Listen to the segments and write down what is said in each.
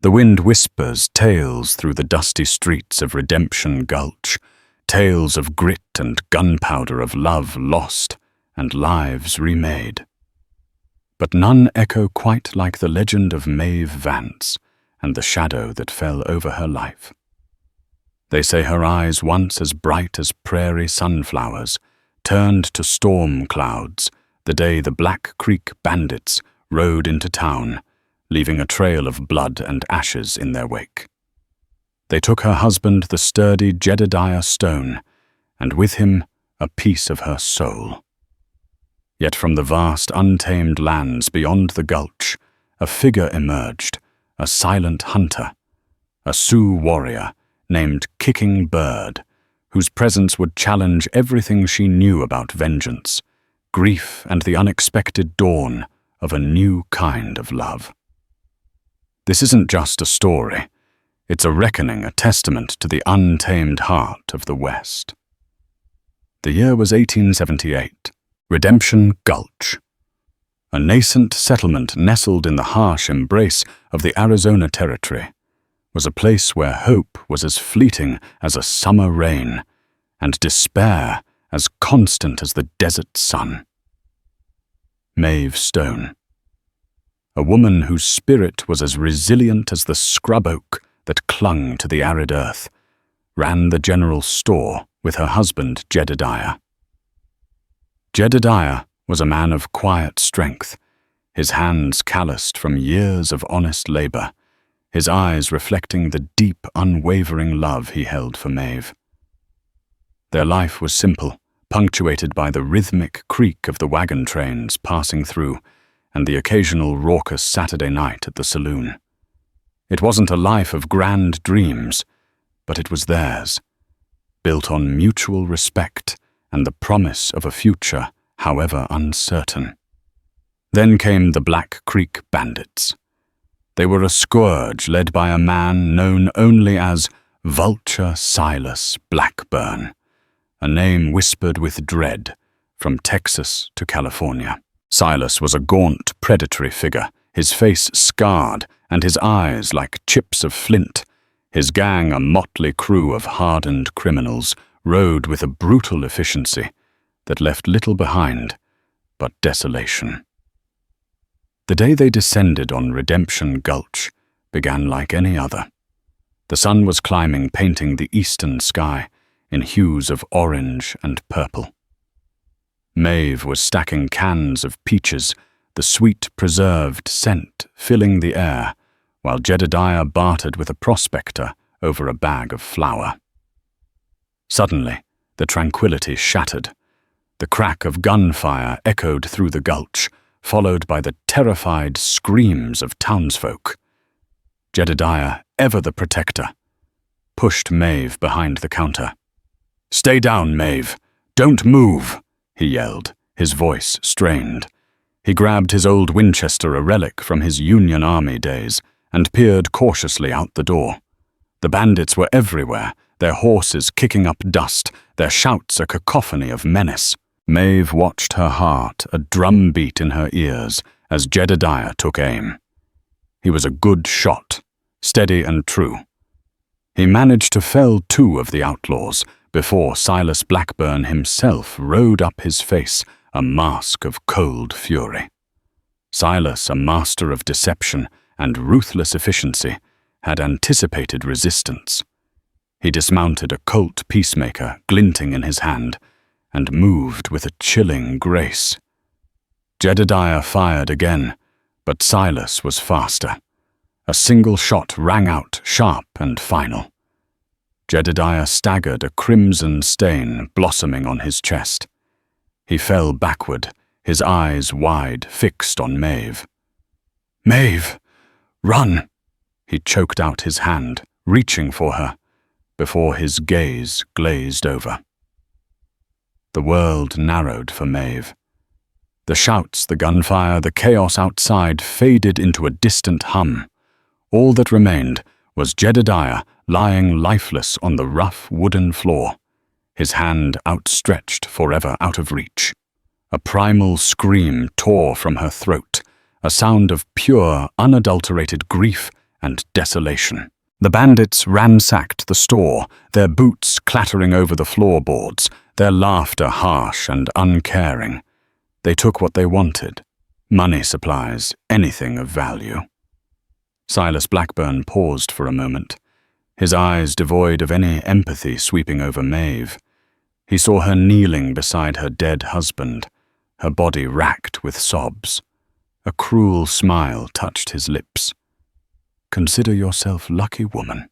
The wind whispers tales through the dusty streets of Redemption Gulch, tales of grit and gunpowder, of love lost and lives remade. But none echo quite like the legend of Maeve Vance and the shadow that fell over her life. They say her eyes, once as bright as prairie sunflowers, turned to storm clouds the day the Black Creek bandits rode into town, leaving a trail of blood and ashes in their wake. They took her husband, the sturdy Jedediah Stone, and with him a piece of her soul. Yet from the vast, untamed lands beyond the gulch, a figure emerged, a silent hunter, a Sioux warrior named Kicking Bird, whose presence would challenge everything she knew about vengeance, grief, and the unexpected dawn of a new kind of love. This isn't just a story. It's a reckoning, a testament to the untamed heart of the West. The year was 1878. Redemption Gulch. A nascent settlement nestled in the harsh embrace of the Arizona Territory, was a place where hope was as fleeting as a summer rain, and despair as constant as the desert sun. Maeve Stone. A woman whose spirit was as resilient as the scrub oak that clung to the arid earth, ran the general store with her husband Jedediah. Jedediah was a man of quiet strength, his hands calloused from years of honest labor, his eyes reflecting the deep, unwavering love he held for Maeve. Their life was simple, punctuated by the rhythmic creak of the wagon trains passing through and the occasional raucous Saturday night at the saloon. It wasn't a life of grand dreams, but it was theirs, built on mutual respect and the promise of a future, however uncertain. Then came the Black Creek bandits. They were a scourge led by a man known only as Vulture Silas Blackburn, a name whispered with dread from Texas to California. Silas was a gaunt, predatory figure, his face scarred and his eyes like chips of flint. His gang, a motley crew of hardened criminals, rode with a brutal efficiency that left little behind but desolation. The day they descended on Redemption Gulch began like any other. The sun was climbing, painting the eastern sky in hues of orange and purple. Maeve was stacking cans of peaches, the sweet preserved scent filling the air, while Jedediah bartered with a prospector over a bag of flour. Suddenly, the tranquility shattered. The crack of gunfire echoed through the gulch, followed by the terrified screams of townsfolk. Jedediah, ever the protector, pushed Maeve behind the counter. "Stay down, Maeve. Don't move," he yelled, his voice strained. He grabbed his old Winchester, a relic from his Union Army days, and peered cautiously out the door. The bandits were everywhere, their horses kicking up dust, their shouts a cacophony of menace. Maeve watched, her heart a drumbeat in her ears, as Jedediah took aim. He was a good shot, steady and true. He managed to fell 2 of the outlaws before Silas Blackburn himself rode up his face, a mask of cold fury. Silas, a master of deception and ruthless efficiency, had anticipated resistance. He dismounted, a Colt peacemaker glinting in his hand, and moved with a chilling grace. Jedediah fired again, but Silas was faster. A single shot rang out, sharp and final. Jedediah staggered, a crimson stain blossoming on his chest. He fell backward, his eyes wide, fixed on Maeve. "Maeve, run!" He choked out his hand, reaching for her, before his gaze glazed over. The world narrowed for Maeve. The shouts, the gunfire, the chaos outside faded into a distant hum. All that remained was Jedediah lying lifeless on the rough wooden floor, his hand outstretched, forever out of reach. A primal scream tore from her throat, a sound of pure, unadulterated grief and desolation. The bandits ransacked the store, their boots clattering over the floorboards, their laughter harsh and uncaring. They took what they wanted: money supplies, anything of value. Silas Blackburn paused for a moment, his eyes devoid of any empathy sweeping over Maeve. He saw her kneeling beside her dead husband, her body racked with sobs. A cruel smile touched his lips. "Consider yourself lucky, woman,"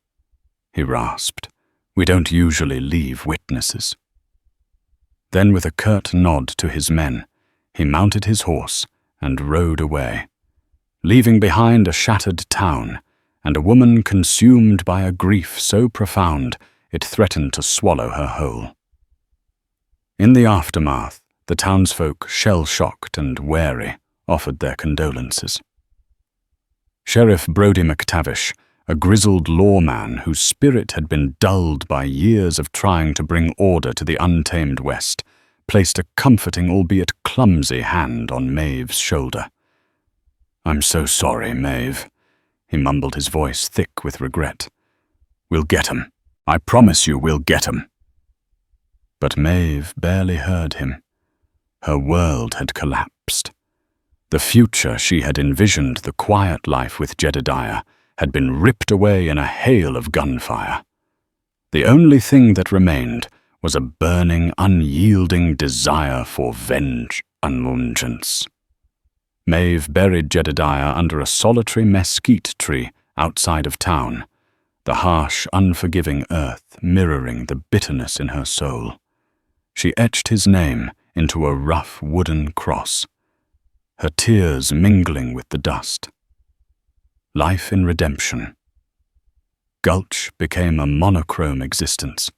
he rasped. "We don't usually leave witnesses." Then, with a curt nod to his men, he mounted his horse and rode away, leaving behind a shattered town and a woman consumed by a grief so profound it threatened to swallow her whole. In the aftermath, the townsfolk, shell-shocked and wary, offered their condolences. Sheriff Brodie McTavish, a grizzled lawman whose spirit had been dulled by years of trying to bring order to the untamed West, placed a comforting, albeit clumsy, hand on Maeve's shoulder. "I'm so sorry, Maeve," he mumbled, his voice thick with regret. "We'll get 'em. I promise you we'll get 'em." But Maeve barely heard him. Her world had collapsed. The future she had envisioned, the quiet life with Jedediah, had been ripped away in a hail of gunfire. The only thing that remained was a burning, unyielding desire for vengeance. Maeve buried Jedediah under a solitary mesquite tree outside of town, the harsh, unforgiving earth mirroring the bitterness in her soul. She etched his name into a rough wooden cross, her tears mingling with the dust. Life in redemption. Gulch became a monochrome existence.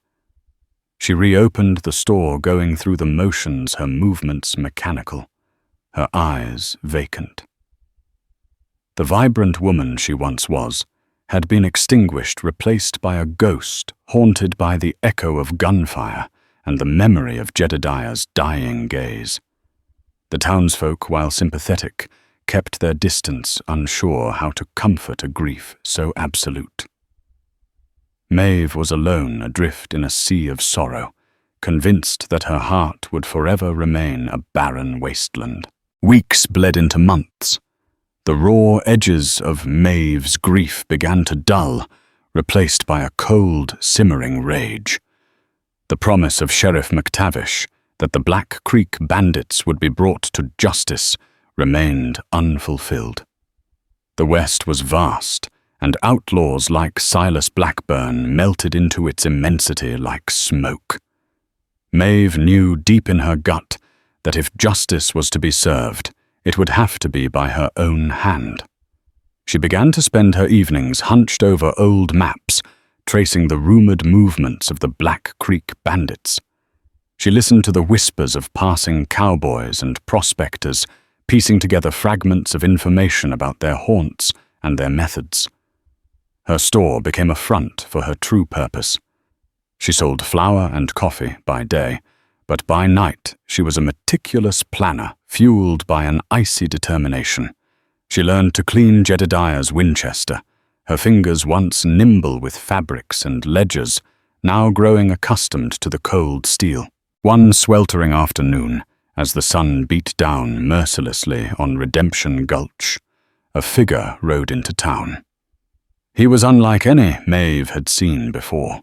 She reopened the store, going through the motions, her movements mechanical, her eyes vacant. The vibrant woman she once was had been extinguished, replaced by a ghost haunted by the echo of gunfire and the memory of Jedediah's dying gaze. The townsfolk, while sympathetic, kept their distance, unsure how to comfort a grief so absolute. Maeve was alone, adrift in a sea of sorrow, convinced that her heart would forever remain a barren wasteland. Weeks bled into months. The raw edges of Maeve's grief began to dull, replaced by a cold, simmering rage. The promise of Sheriff McTavish that the Black Creek bandits would be brought to justice remained unfulfilled. The West was vast, and outlaws like Silas Blackburn melted into its immensity like smoke. Maeve knew deep in her gut that if justice was to be served, it would have to be by her own hand. She began to spend her evenings hunched over old maps, tracing the rumored movements of the Black Creek bandits. She listened to the whispers of passing cowboys and prospectors, piecing together fragments of information about their haunts and their methods. Her store became a front for her true purpose. She sold flour and coffee by day, but by night she was a meticulous planner, fueled by an icy determination. She learned to clean Jedediah's Winchester, her fingers once nimble with fabrics and ledgers, now growing accustomed to the cold steel. One sweltering afternoon, as the sun beat down mercilessly on Redemption Gulch, a figure rode into town. He was unlike any Maeve had seen before.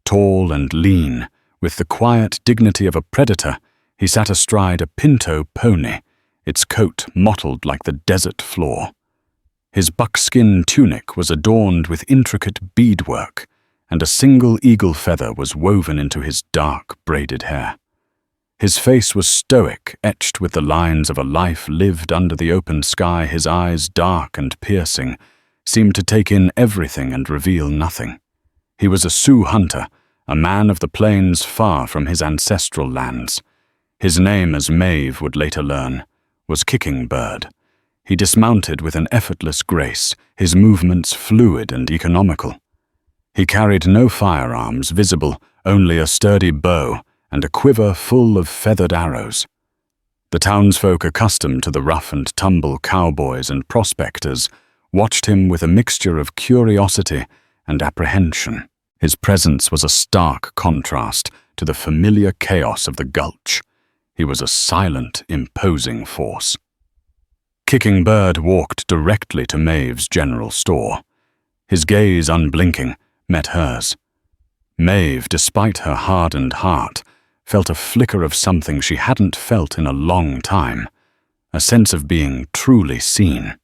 Tall and lean, with the quiet dignity of a predator, he sat astride a pinto pony, its coat mottled like the desert floor. His buckskin tunic was adorned with intricate beadwork, and a single eagle feather was woven into his dark, braided hair. His face was stoic, etched with the lines of a life lived under the open sky. His eyes, dark and piercing, seemed to take in everything and reveal nothing. He was a Sioux hunter, a man of the plains far from his ancestral lands. His name, as Maeve would later learn, was Kicking Bird. He dismounted with an effortless grace, his movements fluid and economical. He carried no firearms visible, only a sturdy bow and a quiver full of feathered arrows. The townsfolk, accustomed to the rough and tumble cowboys and prospectors, watched him with a mixture of curiosity and apprehension. His presence was a stark contrast to the familiar chaos of the gulch. He was a silent, imposing force. Kicking Bird walked directly to Maeve's general store. His gaze, unblinking, met hers. Maeve, despite her hardened heart, felt a flicker of something she hadn't felt in a long time, a sense of being truly seen.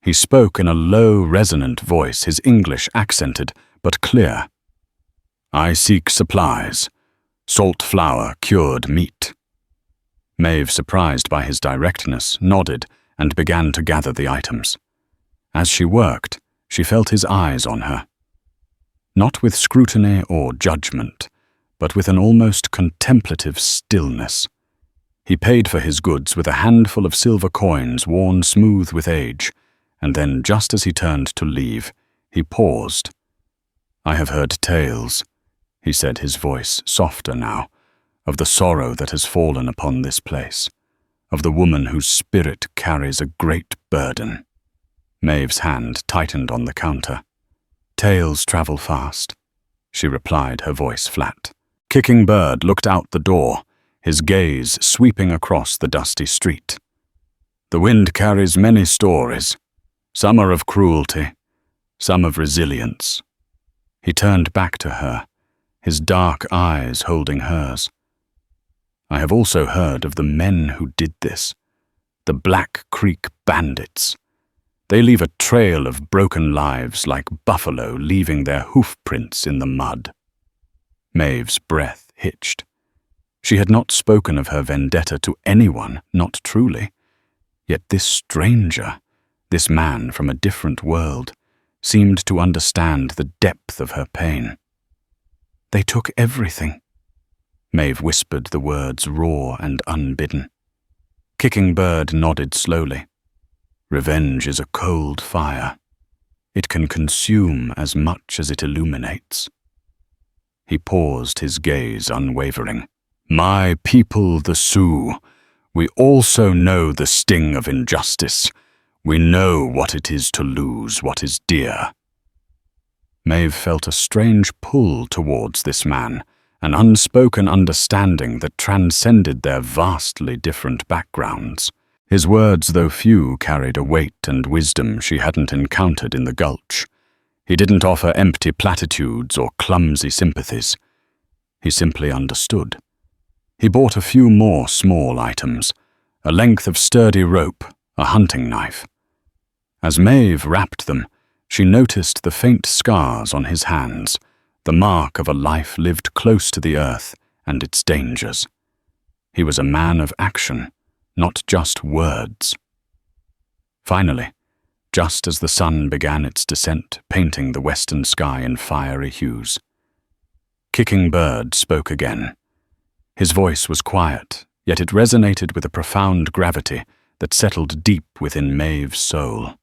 He spoke in a low, resonant voice, his English accented but clear. "I seek supplies. Salt flour, cured meat." Maeve, surprised by his directness, nodded and began to gather the items. As she worked, she felt his eyes on her. Not with scrutiny or judgment, but with an almost contemplative stillness. He paid for his goods with a handful of silver coins worn smooth with age, and then, just as he turned to leave, he paused. "I have heard tales," he said, his voice softer now, "of the sorrow that has fallen upon this place, of the woman whose spirit carries a great burden." Maeve's hand tightened on the counter. "Tales travel fast," she replied, her voice flat. Kicking Bird looked out the door, his gaze sweeping across the dusty street. "The wind carries many stories. Some are of cruelty, some of resilience." He turned back to her, his dark eyes holding hers. "I have also heard of the men who did this, the Black Creek bandits. They leave a trail of broken lives like buffalo leaving their hoof prints in the mud." Maeve's breath hitched. She had not spoken of her vendetta to anyone, not truly. Yet this stranger, this man from a different world, seemed to understand the depth of her pain. "They took everything." Maeve whispered the words raw and unbidden. Kicking Bird nodded slowly. "Revenge is a cold fire. It can consume as much as it illuminates." He paused, his gaze unwavering. "My people, the Sioux, we also know the sting of injustice. We know what it is to lose what is dear." Maeve felt a strange pull towards this man, an unspoken understanding that transcended their vastly different backgrounds. His words, though few, carried a weight and wisdom she hadn't encountered in the gulch. He didn't offer empty platitudes or clumsy sympathies. He simply understood. He bought a few more small items, a length of sturdy rope, a hunting knife. As Maeve wrapped them, she noticed the faint scars on his hands, the mark of a life lived close to the earth and its dangers. He was a man of action, not just words. Finally, just as the sun began its descent, painting the western sky in fiery hues, Kicking Bird spoke again. His voice was quiet, yet it resonated with a profound gravity that settled deep within Maeve's soul.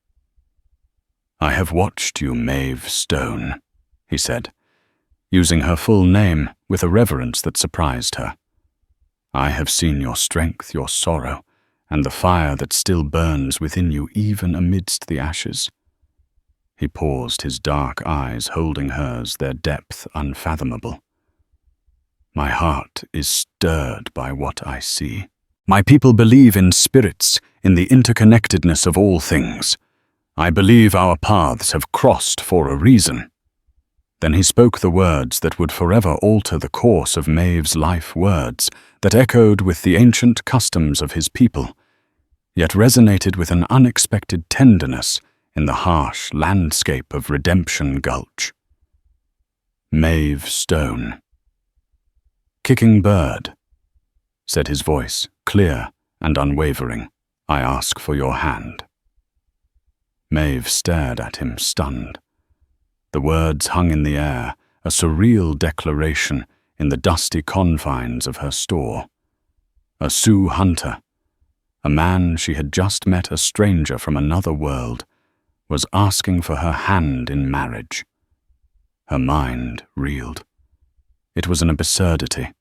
"I have watched you, Maeve Stone," he said, using her full name with a reverence that surprised her. "I have seen your strength, your sorrow, and the fire that still burns within you even amidst the ashes." He paused, his dark eyes holding hers, their depth unfathomable. "My heart is stirred by what I see. My people believe in spirits, in the interconnectedness of all things. I believe our paths have crossed for a reason." Then he spoke the words that would forever alter the course of Maeve's life, words that echoed with the ancient customs of his people, yet resonated with an unexpected tenderness in the harsh landscape of Redemption Gulch. "Maeve Stone." "Kicking Bird," said his voice, clear and unwavering, "I ask for your hand." Maeve stared at him, stunned. The words hung in the air, a surreal declaration in the dusty confines of her store. A Sioux hunter, a man she had just met, a stranger from another world, was asking for her hand in marriage. Her mind reeled. It was an absurdity,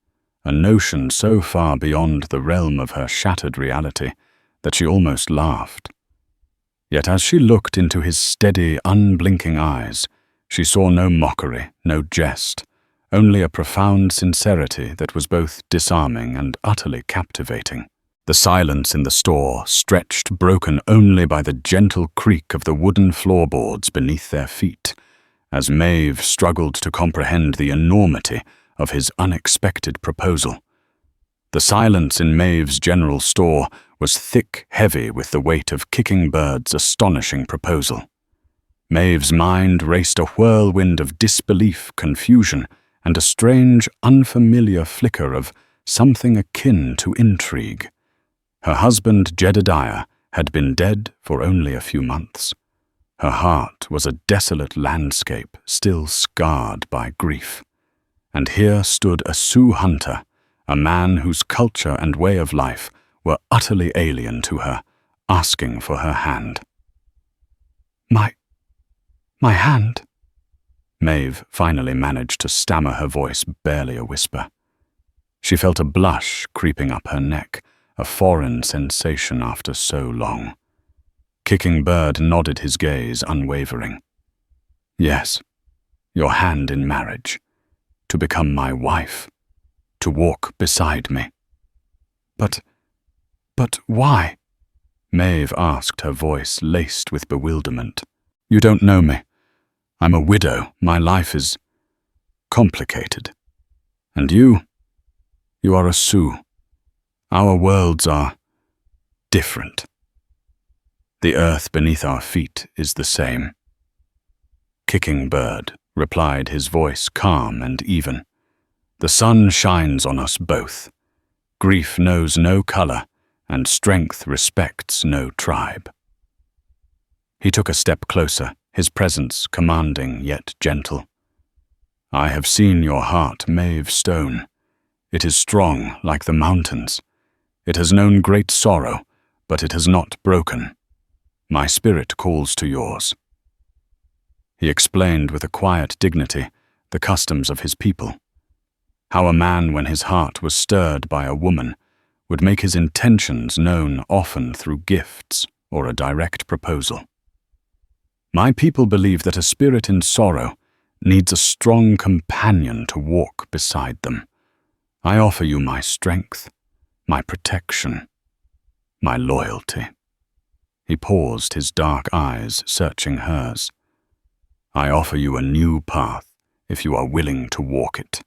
a notion so far beyond the realm of her shattered reality that she almost laughed. Yet as she looked into his steady, unblinking eyes, she saw no mockery, no jest, only a profound sincerity that was both disarming and utterly captivating. The silence in the store stretched, broken only by the gentle creak of the wooden floorboards beneath their feet, as Maeve struggled to comprehend the enormity of his unexpected proposal. The silence in Maeve's general store was thick, heavy with the weight of Kicking Bird's astonishing proposal. Maeve's mind raced a whirlwind of disbelief, confusion, and a strange, unfamiliar flicker of something akin to intrigue. Her husband, Jedediah, had been dead for only a few months. Her heart was a desolate landscape, still scarred by grief. And here stood a Sioux hunter, a man whose culture and way of life were utterly alien to her, asking for her hand. My hand? Maeve finally managed to stammer her voice, barely a whisper. She felt a blush creeping up her neck, a foreign sensation after so long. Kicking Bird nodded his gaze, unwavering. Yes, your hand in marriage, to become my wife, to walk beside me. But why? Maeve asked, her voice laced with bewilderment. You don't know me. I'm a widow. My life is complicated. And you are a Sioux. Our worlds are different. The earth beneath our feet is the same. Kicking Bird replied, his voice calm and even. The sun shines on us both. Grief knows no color, and strength respects no tribe. He took a step closer, his presence commanding yet gentle. I have seen your heart, Maeve Stone. It is strong like the mountains. It has known great sorrow, but it has not broken. My spirit calls to yours. He explained with a quiet dignity the customs of his people. How a man, when his heart was stirred by a woman, would make his intentions known often through gifts or a direct proposal. My people believe that a spirit in sorrow needs a strong companion to walk beside them. I offer you my strength, my protection, my loyalty. He paused, his dark eyes searching hers. I offer you a new path if you are willing to walk it.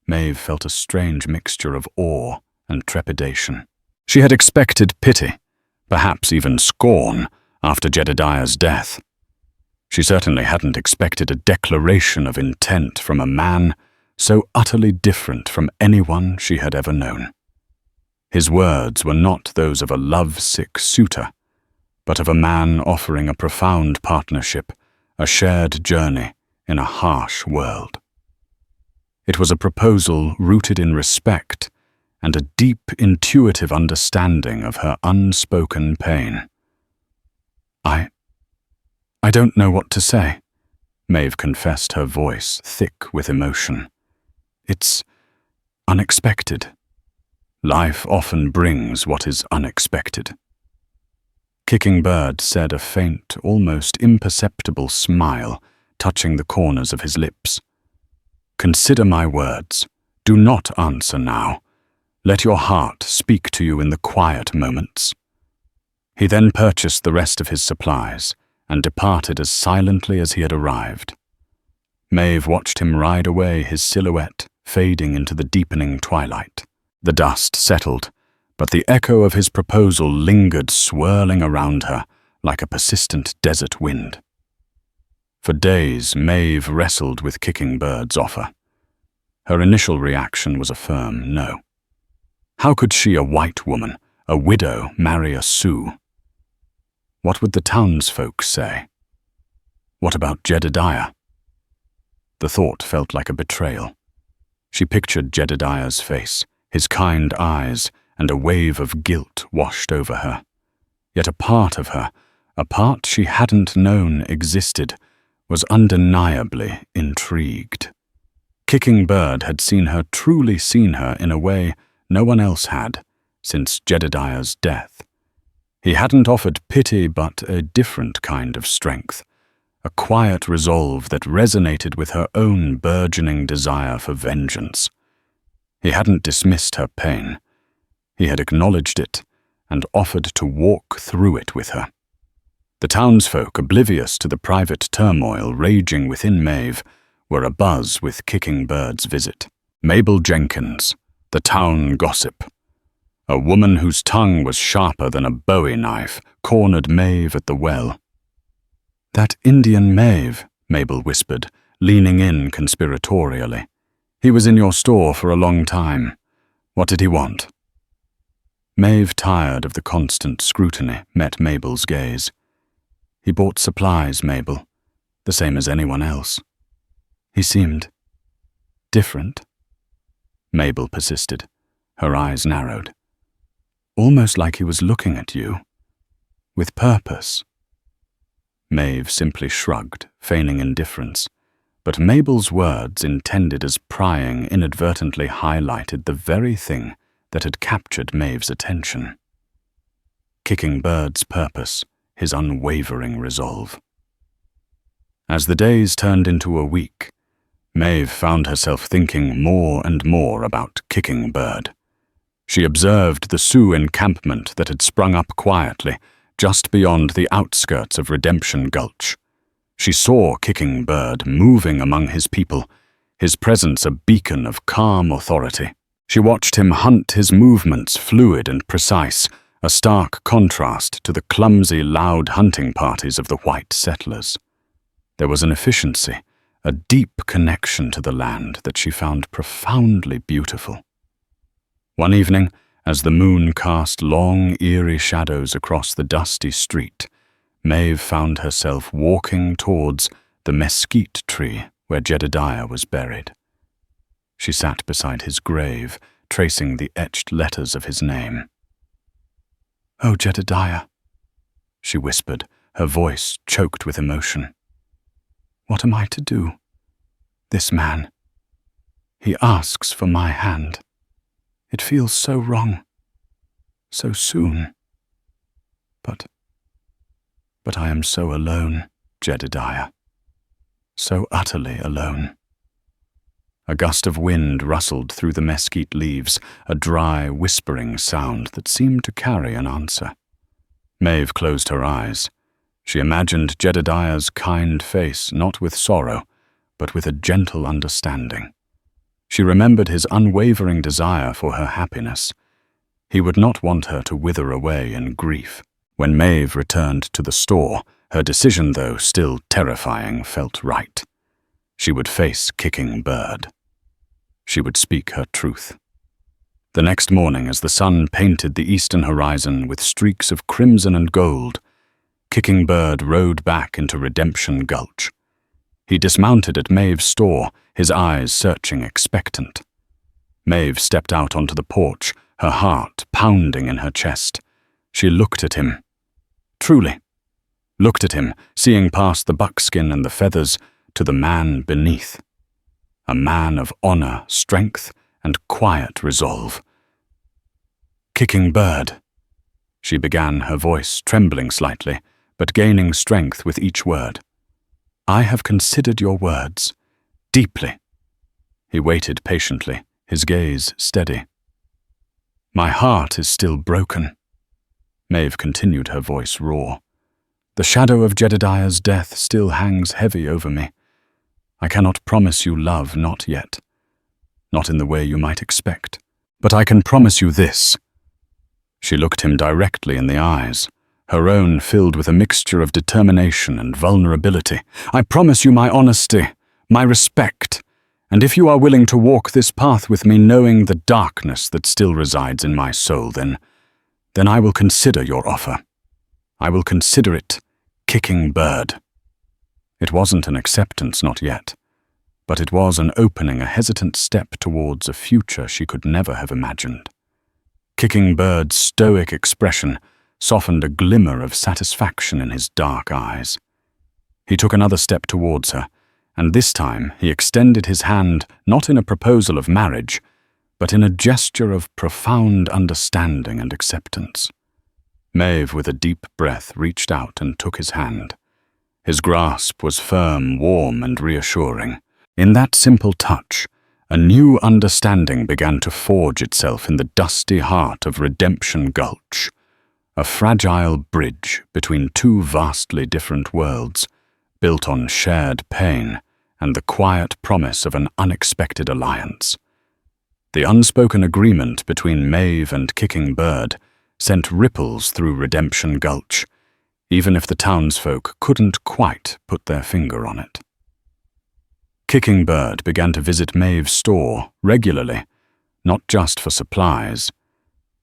Maeve felt a strange mixture of awe and trepidation. She had expected pity, perhaps even scorn, after Jedediah's death. She certainly hadn't expected a declaration of intent from a man so utterly different from anyone she had ever known. His words were not those of a love-sick suitor, but of a man offering a profound partnership, a shared journey in a harsh world. It was a proposal rooted in respect and a deep, intuitive understanding of her unspoken pain. I don't know what to say, Maeve confessed, her voice thick with emotion. It's unexpected. Life often brings what is unexpected. Kicking Bird said, a faint, almost imperceptible smile touching the corners of his lips. Consider my words. Do not answer now. Let your heart speak to you in the quiet moments. He then purchased the rest of his supplies and departed as silently as he had arrived. Maeve watched him ride away, his silhouette fading into the deepening twilight. The dust settled, but the echo of his proposal lingered, swirling around her like a persistent desert wind. For days, Maeve wrestled with Kicking Bird's offer. Her initial reaction was a firm no. How could she, a white woman, a widow, marry a Sioux? What would the townsfolk say? What about Jedediah? The thought felt like a betrayal. She pictured Jedediah's face, his kind eyes, and a wave of guilt washed over her. Yet a part of her, a part she hadn't known existed, was undeniably intrigued. Kicking Bird had truly seen her in a way no one else had since Jedediah's death. He hadn't offered pity, but a different kind of strength, a quiet resolve that resonated with her own burgeoning desire for vengeance. He hadn't dismissed her pain. He had acknowledged it and offered to walk through it with her. The townsfolk, oblivious to the private turmoil raging within Maeve, were abuzz with Kicking Bird's visit. Mabel Jenkins, the town gossip. A woman whose tongue was sharper than a bowie knife, cornered Maeve at the well. "That Indian Maeve," Mabel whispered, leaning in conspiratorially. "He was in your store for a long time. What did he want?" Maeve, tired of the constant scrutiny, met Mabel's gaze. "He bought supplies, Mabel, the same as anyone else. He seemed different." Mabel persisted, her eyes narrowed. "Almost like he was looking at you, with purpose." Maeve simply shrugged, feigning indifference, but Mabel's words, intended as prying, inadvertently highlighted the very thing that had captured Maeve's attention. Kicking Bird's purpose, his unwavering resolve. As the days turned into a week, Maeve found herself thinking more and more about Kicking Bird. She observed the Sioux encampment that had sprung up quietly, just beyond the outskirts of Redemption Gulch. She saw Kicking Bird moving among his people, his presence a beacon of calm authority. She watched him hunt, his movements fluid and precise, a stark contrast to the clumsy, loud hunting parties of the white settlers. There was an efficiency, a deep connection to the land that she found profoundly beautiful. One evening, as the moon cast long, eerie shadows across the dusty street, Maeve found herself walking towards the mesquite tree where Jedediah was buried. She sat beside his grave, tracing the etched letters of his name. "Oh, Jedediah," she whispered, her voice choked with emotion. "What am I to do? This man, he asks for my hand. It feels so wrong, so soon. But I am so alone, Jedediah, so utterly alone." A gust of wind rustled through the mesquite leaves, a dry, whispering sound that seemed to carry an answer. Maeve closed her eyes. She imagined Jedediah's kind face, not with sorrow, but with a gentle understanding. She remembered his unwavering desire for her happiness. He would not want her to wither away in grief. When Maeve returned to the store, her decision, though still terrifying, felt right. She would face Kicking Bird. She would speak her truth. The next morning, as the sun painted the eastern horizon with streaks of crimson and gold, Kicking Bird rode back into Redemption Gulch. He dismounted at Maeve's store, his eyes searching, expectant. Maeve stepped out onto the porch, her heart pounding in her chest. She looked at him. Truly, looked at him, seeing past the buckskin and the feathers to the man beneath. A man of honor, strength, and quiet resolve. "Kicking Bird," she began, her voice trembling slightly, but gaining strength with each word. "I have considered your words deeply." He waited patiently, his gaze steady. "My heart is still broken." Maeve continued, her voice raw. "The shadow of Jedediah's death still hangs heavy over me. I cannot promise you love, not yet. Not in the way you might expect. But I can promise you this." She looked him directly in the eyes, her own filled with a mixture of determination and vulnerability. "I promise you my honesty, my respect, and if you are willing to walk this path with me, knowing the darkness that still resides in my soul, then I will consider your offer. I will consider it Kicking Bird." It wasn't an acceptance, not yet, but it was an opening, a hesitant step towards a future she could never have imagined. Kicking Bird's stoic expression softened a glimmer of satisfaction in his dark eyes. He took another step towards her, and this time he extended his hand not in a proposal of marriage, but in a gesture of profound understanding and acceptance. Maeve, with a deep breath, reached out and took his hand. His grasp was firm, warm, and reassuring. In that simple touch, a new understanding began to forge itself in the dusty heart of Redemption Gulch, a fragile bridge between two vastly different worlds, built on shared pain and the quiet promise of an unexpected alliance. The unspoken agreement between Maeve and Kicking Bird sent ripples through Redemption Gulch, even if the townsfolk couldn't quite put their finger on it. Kicking Bird began to visit Maeve's store regularly, not just for supplies,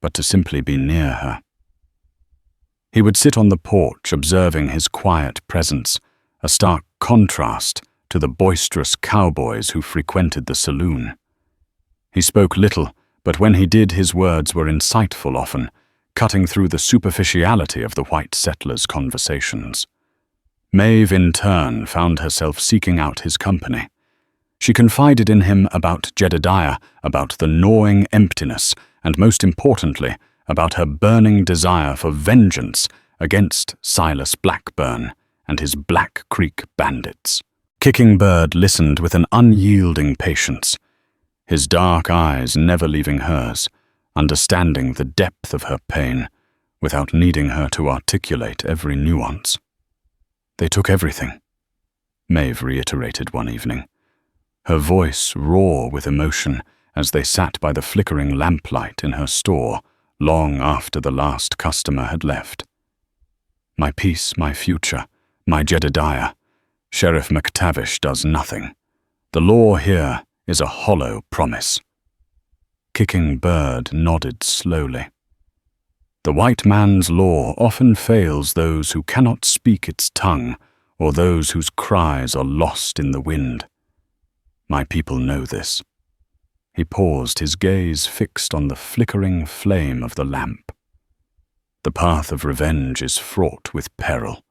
but to simply be near her. He would sit on the porch observing his quiet presence, a stark contrast to the boisterous cowboys who frequented the saloon. He spoke little, but when he did, his words were insightful often, cutting through the superficiality of the white settlers' conversations. Maeve, in turn, found herself seeking out his company. She confided in him about Jedediah, about the gnawing emptiness, and most importantly, about her burning desire for vengeance against Silas Blackburn and his Black Creek bandits. Kicking Bird listened with an unyielding patience, his dark eyes never leaving hers, understanding the depth of her pain without needing her to articulate every nuance. "They took everything," Maeve reiterated one evening, her voice raw with emotion as they sat by the flickering lamplight in her store long after the last customer had left. "My peace, my future, my Jedediah. Sheriff McTavish does nothing. The law here is a hollow promise." Kicking Bird nodded slowly. "The white man's law often fails those who cannot speak its tongue or those whose cries are lost in the wind. My people know this." He paused, his gaze fixed on the flickering flame of the lamp. "The path of revenge is fraught with peril.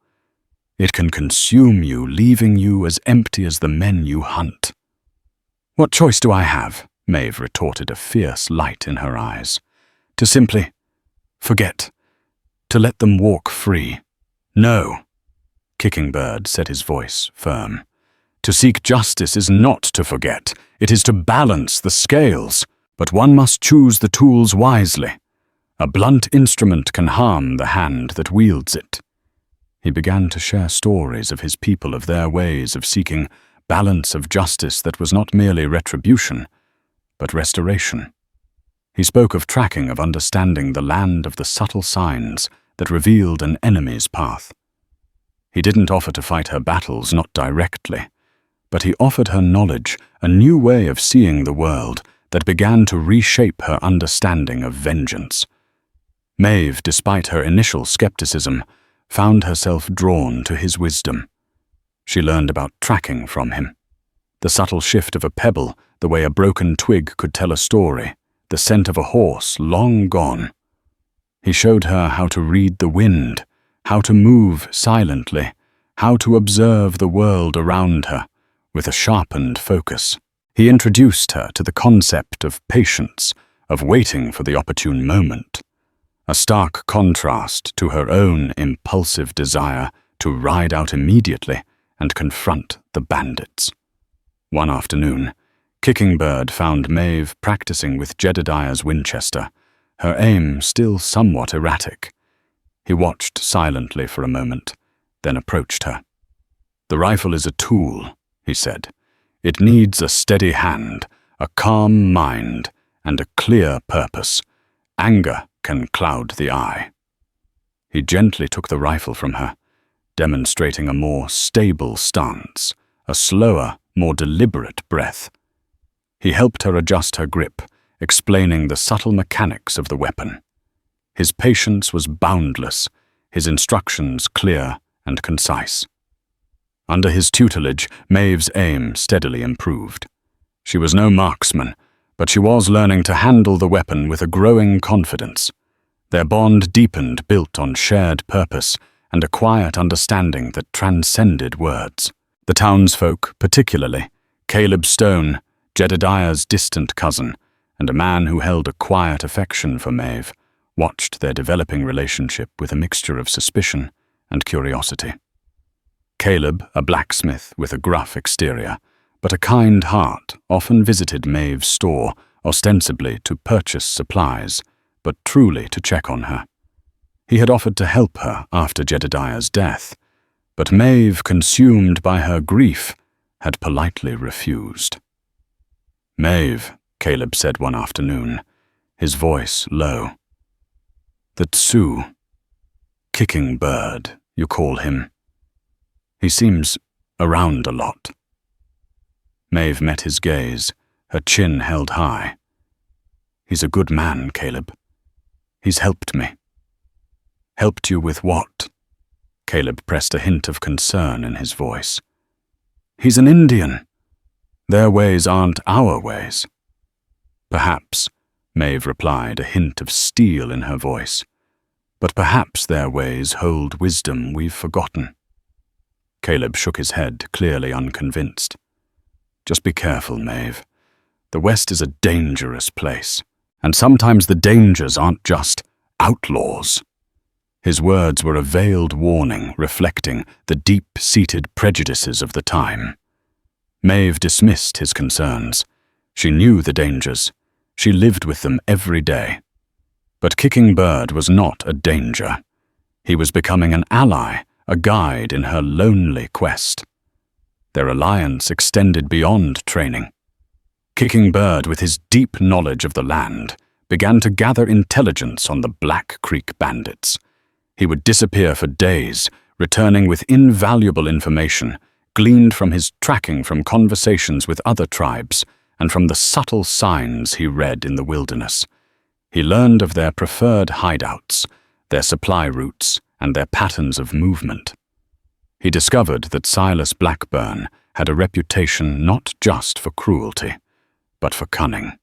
It can consume you, leaving you as empty as the men you hunt." "What choice do I have?" Maeve retorted, a fierce light in her eyes. "To simply forget, to let them walk free." "No," Kicking Bird said, his voice firm. "To seek justice is not to forget. It is to balance the scales, but one must choose the tools wisely. A blunt instrument can harm the hand that wields it." He began to share stories of his people, of their ways of seeking balance of justice that was not merely retribution, but restoration. He spoke of tracking, of understanding the land of the subtle signs that revealed an enemy's path. He didn't offer to fight her battles, not directly, but he offered her knowledge, a new way of seeing the world that began to reshape her understanding of vengeance. Maeve, despite her initial skepticism, found herself drawn to his wisdom. She learned about tracking from him. The subtle shift of a pebble, the way a broken twig could tell a story, the scent of a horse long gone. He showed her how to read the wind, how to move silently, how to observe the world around her with a sharpened focus. He introduced her to the concept of patience, of waiting for the opportune moment, a stark contrast to her own impulsive desire to ride out immediately and confront the bandits. One afternoon, Kicking Bird found Maeve practicing with Jedediah's Winchester, her aim still somewhat erratic. He watched silently for a moment, then approached her. "The rifle is a tool," he said. "It needs a steady hand, a calm mind, and a clear purpose. Anger can cloud the eye." He gently took the rifle from her, demonstrating a more stable stance, a slower, more deliberate breath. He helped her adjust her grip, explaining the subtle mechanics of the weapon. His patience was boundless, his instructions clear and concise. Under his tutelage, Maeve's aim steadily improved. She was no marksman, but she was learning to handle the weapon with a growing confidence. Their bond deepened, built on shared purpose and a quiet understanding that transcended words. The townsfolk, particularly Caleb Stone, Jedediah's distant cousin, and a man who held a quiet affection for Maeve, watched their developing relationship with a mixture of suspicion and curiosity. Caleb, a blacksmith with a gruff exterior, but a kind heart, often visited Maeve's store, ostensibly to purchase supplies, but truly to check on her. He had offered to help her after Jedediah's death, but Maeve, consumed by her grief, had politely refused. "Maeve," Caleb said one afternoon, his voice low. "That Sioux, Kicking Bird, you call him. He seems around a lot." Maeve met his gaze, her chin held high. "He's a good man, Caleb. He's helped me." "Helped you with what?" Caleb pressed a hint of concern in his voice. "He's an Indian. Their ways aren't our ways." "Perhaps," Maeve replied, a hint of steel in her voice. "But perhaps their ways hold wisdom we've forgotten." Caleb shook his head, clearly unconvinced. "Just be careful, Maeve. The West is a dangerous place, and sometimes the dangers aren't just outlaws." His words were a veiled warning reflecting the deep-seated prejudices of the time. Maeve dismissed his concerns. She knew the dangers. She lived with them every day. But Kicking Bird was not a danger. He was becoming an ally, a guide in her lonely quest. Their alliance extended beyond training. Kicking Bird, with his deep knowledge of the land, began to gather intelligence on the Black Creek bandits. He would disappear for days, returning with invaluable information, gleaned from his tracking from conversations with other tribes and from the subtle signs he read in the wilderness. He learned of their preferred hideouts, their supply routes, and their patterns of movement. He discovered that Silas Blackburn had a reputation not just for cruelty, but for cunning.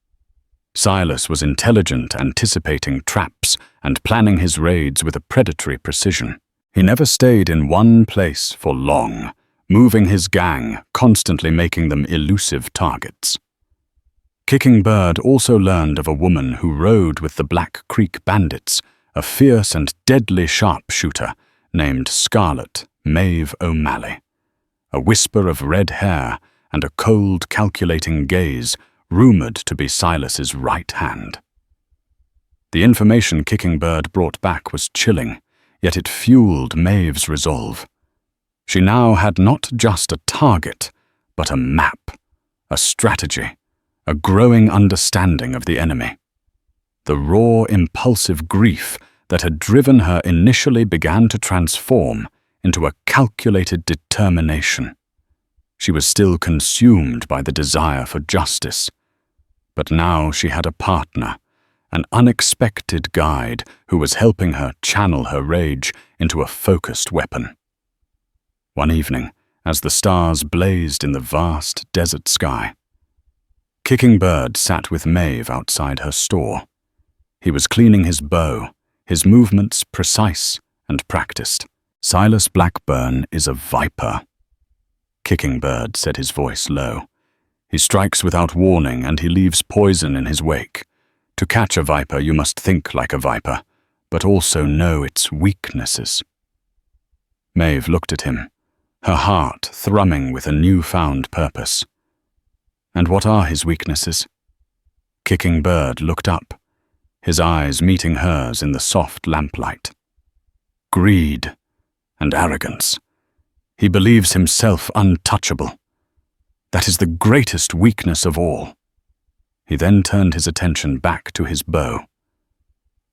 Silas was intelligent, anticipating traps and planning his raids with a predatory precision. He never stayed in one place for long, moving his gang, constantly making them elusive targets. Kicking Bird also learned of a woman who rode with the Black Creek bandits, a fierce and deadly sharpshooter named Scarlet Maeve O'Malley. A whisper of red hair and a cold, calculating gaze, rumored to be Silas's right hand. The information Kicking Bird brought back was chilling, yet it fueled Maeve's resolve. She now had not just a target, but a map, a strategy, a growing understanding of the enemy. The raw, impulsive grief that had driven her initially began to transform into a calculated determination. She was still consumed by the desire for justice, but now she had a partner, an unexpected guide who was helping her channel her rage into a focused weapon. One evening, as the stars blazed in the vast desert sky, Kicking Bird sat with Maeve outside her store. He was cleaning his bow, his movements precise and practiced. "Silas Blackburn is a viper," Kicking Bird said, his voice low. "He strikes without warning and he leaves poison in his wake. To catch a viper, you must think like a viper, but also know its weaknesses." Maeve looked at him, her heart thrumming with a newfound purpose. "And what are his weaknesses?" Kicking Bird looked up, his eyes meeting hers in the soft lamplight. "Greed and arrogance. He believes himself untouchable. That is the greatest weakness of all." He then turned his attention back to his bow.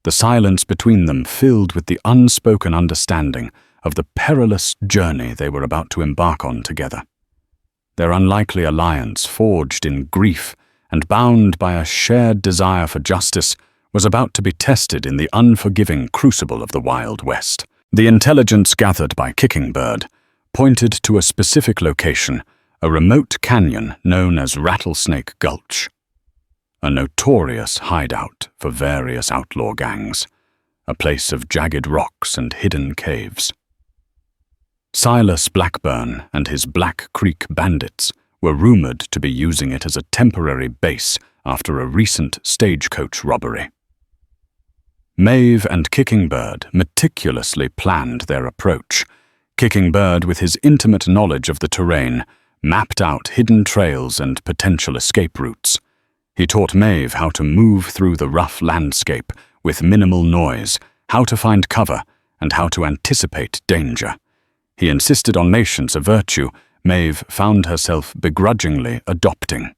The silence between them filled with the unspoken understanding of the perilous journey they were about to embark on together. Their unlikely alliance, forged in grief and bound by a shared desire for justice, was about to be tested in the unforgiving crucible of the Wild West. The intelligence gathered by Kicking Bird pointed to a specific location, a remote canyon known as Rattlesnake Gulch, a notorious hideout for various outlaw gangs, a place of jagged rocks and hidden caves. Silas Blackburn and his Black Creek bandits were rumored to be using it as a temporary base after a recent stagecoach robbery. Maeve and Kicking Bird meticulously planned their approach. Kicking Bird, with his intimate knowledge of the terrain, mapped out hidden trails and potential escape routes. He taught Maeve how to move through the rough landscape with minimal noise, how to find cover, and how to anticipate danger. He insisted on patience, a virtue Maeve found herself begrudgingly adopting.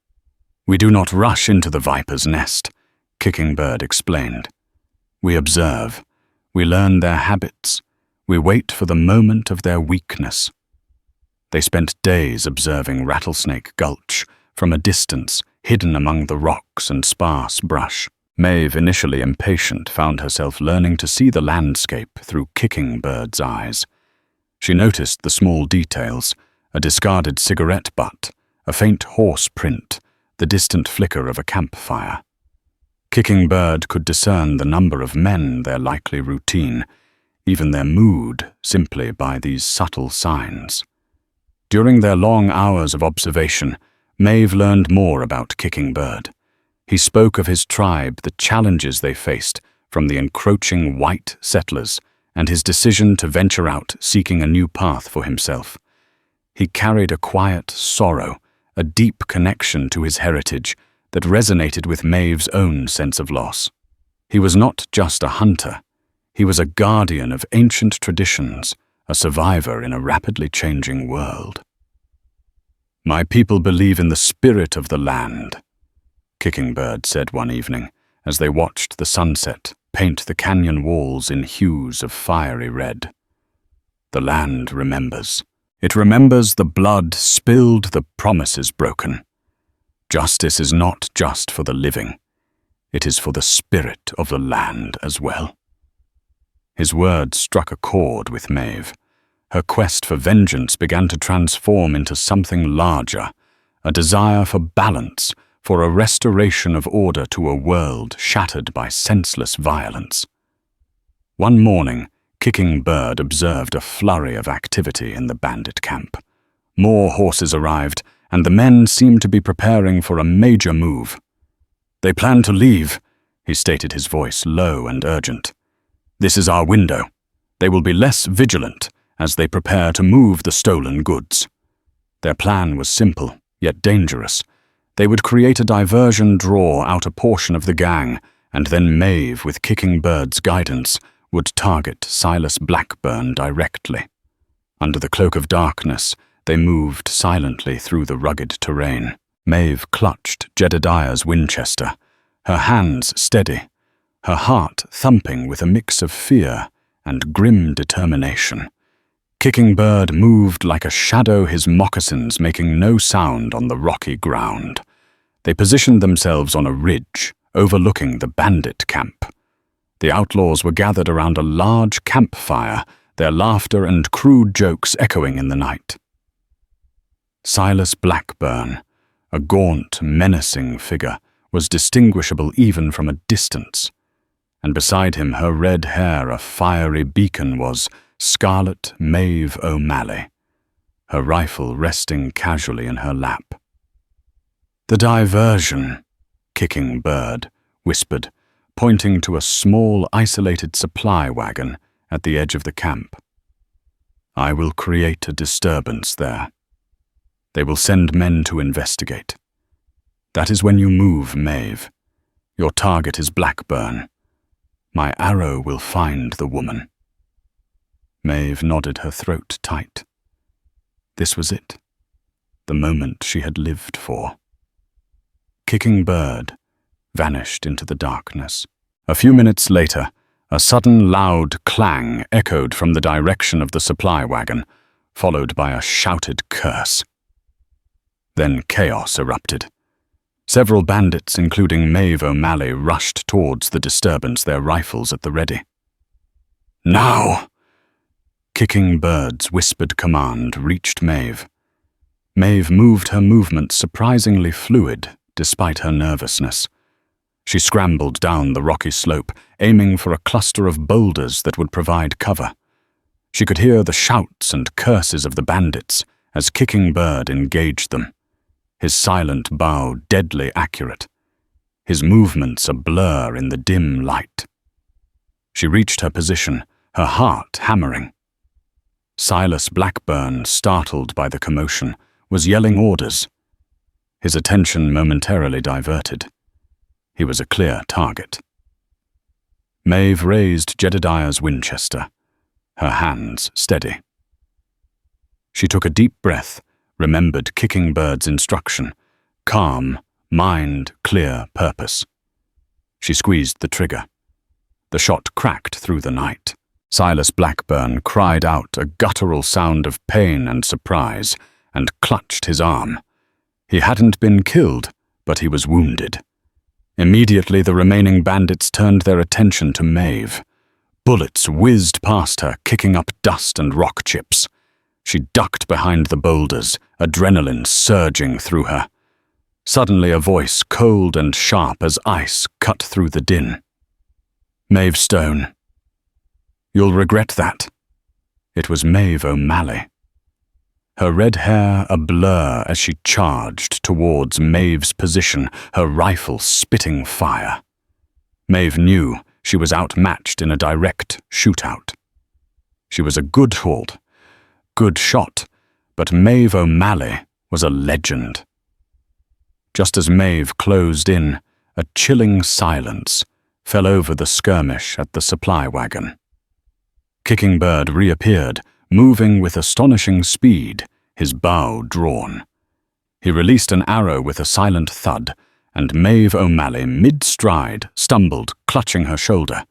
"We do not rush into the viper's nest," Kicking Bird explained. "We observe. We learn their habits. We wait for the moment of their weakness." They spent days observing Rattlesnake Gulch from a distance, hidden among the rocks and sparse brush. Maeve, initially impatient, found herself learning to see the landscape through Kicking Bird's eyes. She noticed the small details: a discarded cigarette butt, a faint horse print, the distant flicker of a campfire. Kicking Bird could discern the number of men, their likely routine, even their mood, simply by these subtle signs. During their long hours of observation, Maeve learned more about Kicking Bird. He spoke of his tribe, the challenges they faced from the encroaching white settlers, and his decision to venture out seeking a new path for himself. He carried a quiet sorrow, a deep connection to his heritage that resonated with Maeve's own sense of loss. He was not just a hunter. He was a guardian of ancient traditions, a survivor in a rapidly changing world. "My people believe in the spirit of the land," Kicking Bird said one evening as they watched the sunset paint the canyon walls in hues of fiery red. "The land remembers. It remembers the blood spilled, the promises broken. Justice is not just for the living. It is for the spirit of the land as well." His words struck a chord with Maeve. Her quest for vengeance began to transform into something larger, a desire for balance, for a restoration of order to a world shattered by senseless violence. One morning, Kicking Bird observed a flurry of activity in the bandit camp. More horses arrived, and the men seemed to be preparing for a major move. "They plan to leave," he stated, his voice low and urgent. "This is our window. They will be less vigilant as they prepare to move the stolen goods." Their plan was simple, yet dangerous. They would create a diversion, draw out a portion of the gang, and then Maeve, with Kicking Bird's guidance, would target Silas Blackburn directly. Under the cloak of darkness, they moved silently through the rugged terrain. Maeve clutched Jedediah's Winchester, her hands steady, her heart thumping with a mix of fear and grim determination. Kicking Bird moved like a shadow, his moccasins making no sound on the rocky ground. They positioned themselves on a ridge overlooking the bandit camp. The outlaws were gathered around a large campfire, their laughter and crude jokes echoing in the night. Silas Blackburn, a gaunt, menacing figure, was distinguishable even from a distance, and beside him, her red hair a fiery beacon, was Scarlet Maeve O'Malley, her rifle resting casually in her lap. "The diversion," Kicking Bird whispered, pointing to a small, isolated supply wagon at the edge of the camp. "I will create a disturbance there. They will send men to investigate. That is when you move, Maeve. Your target is Blackburn. My arrow will find the woman." Maeve nodded, her throat tight. This was it, the moment she had lived for. Kicking Bird vanished into the darkness. A few minutes later, a sudden loud clang echoed from the direction of the supply wagon, followed by a shouted curse. Then chaos erupted. Several bandits, including Maeve O'Malley, rushed towards the disturbance, their rifles at the ready. "Now!" Kicking Bird's whispered command reached Maeve. Maeve moved, her movements surprisingly fluid despite her nervousness. She scrambled down the rocky slope, aiming for a cluster of boulders that would provide cover. She could hear the shouts and curses of the bandits as Kicking Bird engaged them, his silent bow deadly accurate, his movements a blur in the dim light. She reached her position, her heart hammering. Silas Blackburn, startled by the commotion, was yelling orders. His attention momentarily diverted. He was a clear target. Maeve raised Jedediah's Winchester, her hands steady. She took a deep breath, remembered Kickingbird's instruction: calm, mind, clear purpose. She squeezed the trigger. The shot cracked through the night. Silas Blackburn cried out a guttural sound of pain and surprise, and clutched his arm. He hadn't been killed, but he was wounded. Immediately the remaining bandits turned their attention to Maeve. Bullets whizzed past her, kicking up dust and rock chips. She ducked behind the boulders, adrenaline surging through her. Suddenly a voice, cold and sharp as ice, cut through the din. "Maeve Stone. You'll regret that." It was Maeve O'Malley. Her red hair a blur as she charged towards Maeve's position, her rifle spitting fire. Maeve knew she was outmatched in a direct shootout. She was a good shot, but Maeve O'Malley was a legend. Just as Maeve closed in, a chilling silence fell over the skirmish at the supply wagon. Kickingbird reappeared, moving with astonishing speed, his bow drawn. He released an arrow with a silent thud, and Maeve O'Malley, mid-stride, stumbled, clutching her shoulder.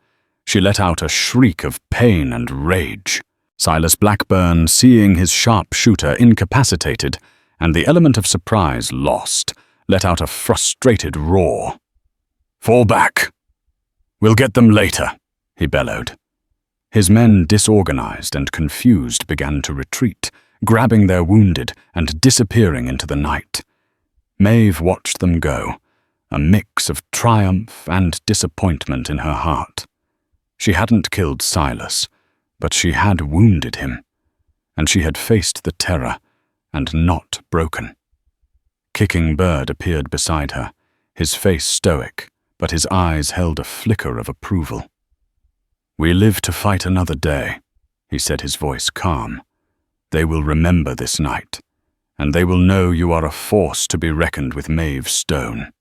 She let out a shriek of pain and rage. Silas Blackburn, seeing his sharpshooter incapacitated and the element of surprise lost, let out a frustrated roar. "Fall back! We'll get them later," he bellowed. His men, disorganized and confused, began to retreat, grabbing their wounded and disappearing into the night. Maeve watched them go, a mix of triumph and disappointment in her heart. She hadn't killed Silas, but she had wounded him, and she had faced the terror and not broken. Kickingbird appeared beside her, his face stoic, but his eyes held a flicker of approval. "We live to fight another day," he said, his voice calm. "They will remember this night, and they will know you are a force to be reckoned with, Maeve Stone."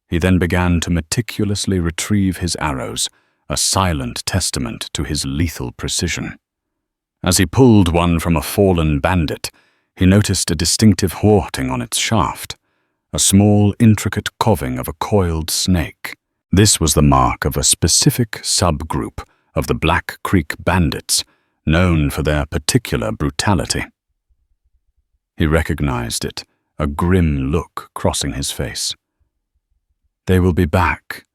He then began to meticulously retrieve his arrows, a silent testament to his lethal precision. As he pulled one from a fallen bandit, he noticed a distinctive whorting on its shaft, a small, intricate coving of a coiled snake. This was the mark of a specific subgroup of the Black Creek Bandits, known for their particular brutality. He recognized it, a grim look crossing his face. "They will be back,"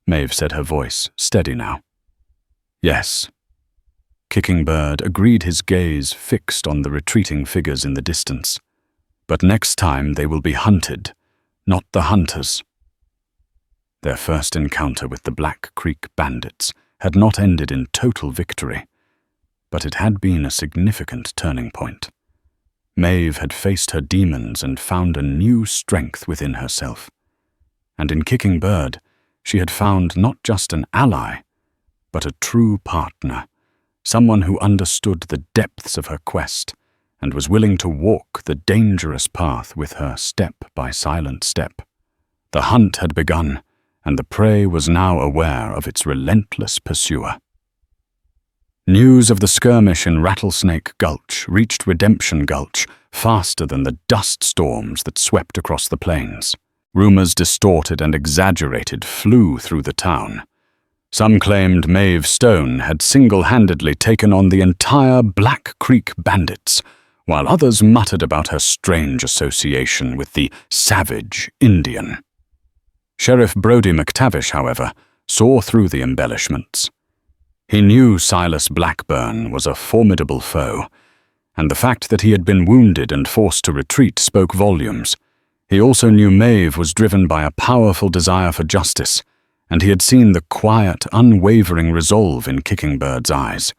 Maeve said, her voice steady now. "Yes." Kickingbird agreed, his gaze fixed on the retreating figures in the distance. "But next time they will be hunted, not the hunters." Their first encounter with the Black Creek Bandits had not ended in total victory, but it had been a significant turning point. Maeve had faced her demons and found a new strength within herself. And in Kickingbird, she had found not just an ally, but a true partner, someone who understood the depths of her quest and was willing to walk the dangerous path with her step by silent step. The hunt had begun, and the prey was now aware of its relentless pursuer. News of the skirmish in Rattlesnake Gulch reached Redemption Gulch faster than the dust storms that swept across the plains. Rumors distorted and exaggerated flew through the town. Some claimed Maeve Stone had single-handedly taken on the entire Black Creek Bandits, while others muttered about her strange association with the savage Indian. Sheriff Brody McTavish, however, saw through the embellishments. He knew Silas Blackburn was a formidable foe, and the fact that he had been wounded and forced to retreat spoke volumes. He also knew Maeve was driven by a powerful desire for justice, and he had seen the quiet, unwavering resolve in Kickingbird's eyes.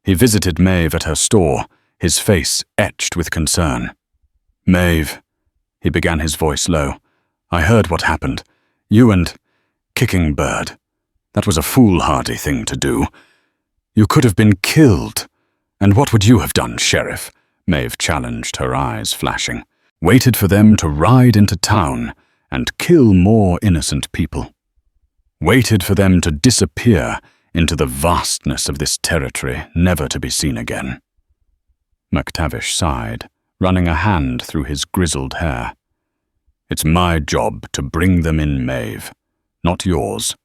He visited Maeve at her store, his face etched with concern. "Maeve," he began, his voice low, "I heard what happened. You and Kickingbird. That was a foolhardy thing to do. You could have been killed. And what would you have done, Sheriff? Maeve challenged, her eyes flashing. Waited for them to ride into town and kill more innocent people. Waited for them to disappear into the vastness of this territory, never to be seen again. McTavish sighed, running a hand through his grizzled hair. It's my job to bring them in, Maeve. Not yours,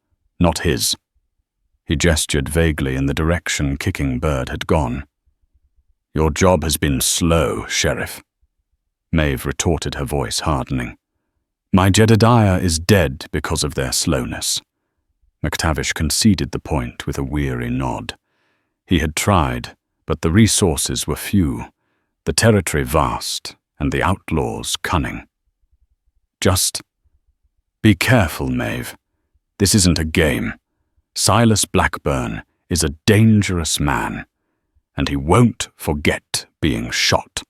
not his. He gestured vaguely in the direction Kicking Bird had gone. Your job has been slow, Sheriff. Maeve retorted, her voice hardening. My Jedediah is dead because of their slowness. McTavish conceded the point with a weary nod. He had tried, but the resources were few, the territory vast, and the outlaws cunning. Just be careful, Maeve. This isn't a game. Silas Blackburn is a dangerous man, and he won't forget being shot.